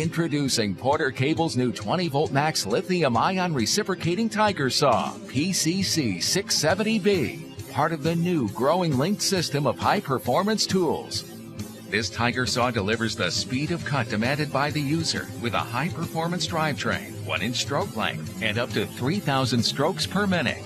Introducing Porter Cable's new 20-volt max lithium-ion reciprocating Tiger Saw, PCC 670B, part of the new growing linked system of high-performance tools. This Tiger Saw delivers the speed of cut demanded by the user with a high-performance drivetrain, 1-inch stroke length, and up to 3,000 strokes per minute.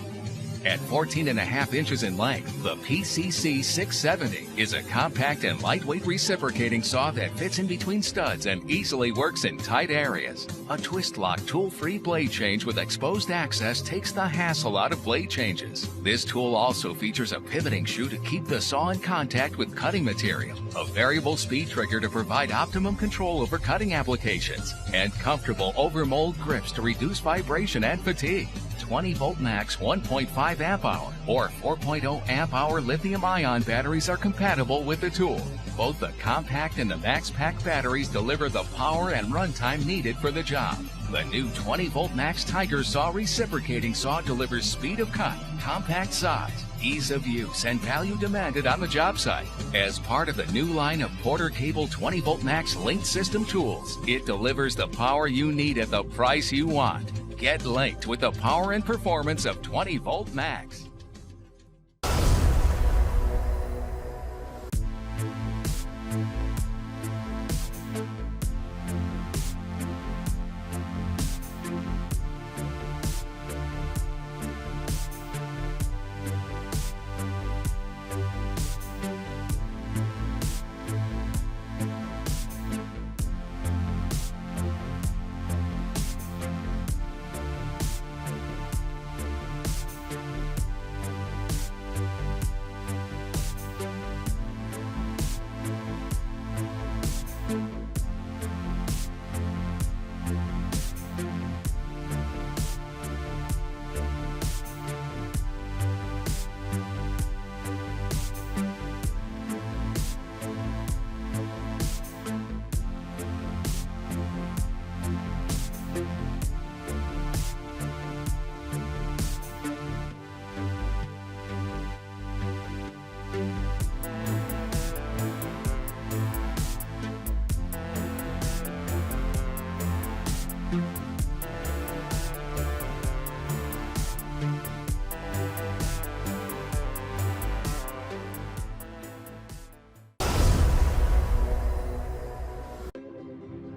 At 14.5 inches in length, the PCC 670 is a compact and lightweight reciprocating saw that fits in between studs and easily works in tight areas. A twist-lock tool-free blade change with exposed access takes the hassle out of blade changes. This tool also features a pivoting shoe to keep the saw in contact with cutting material, a variable speed trigger to provide optimum control over cutting applications, and comfortable over-mold grips to reduce vibration and fatigue. 20-volt max 1.5 amp-hour or 4.0 amp-hour lithium-ion batteries are compatible with the tool. Both the compact and the max pack batteries deliver the power and runtime needed for the job. The new 20-volt max Tiger Saw reciprocating saw delivers speed of cut, compact size, ease of use, and value demanded on the job site. As part of the new line of Porter Cable 20-volt max linked system tools, it delivers the power you need at the price you want. Get linked with the power and performance of 20-volt max.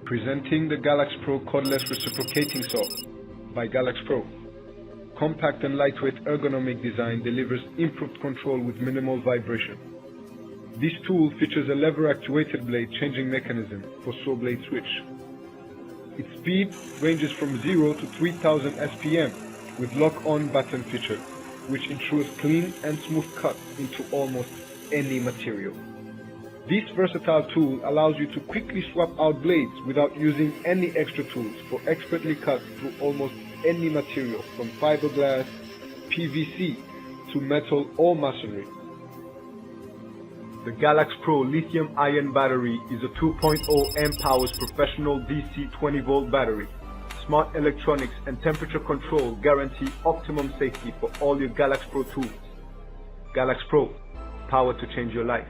Presenting the GALAX PRO Cordless Reciprocating Saw by GALAX PRO. Compact and lightweight ergonomic design delivers improved control with minimal vibration. This tool features a lever-actuated blade changing mechanism for saw blade switch. Its speed ranges from 0 to 3000 SPM with lock-on button feature, which ensures clean and smooth cut into almost any material. This versatile tool allows you to quickly swap out blades without using any extra tools for expertly cut through almost any material from fiberglass, PVC to metal or masonry. The GALAX PRO lithium-ion battery is a 2.0 amp-hour professional DC 20-volt battery. Smart electronics and temperature control guarantee optimum safety for all your GALAX PRO tools. GALAX PRO, power to change your life.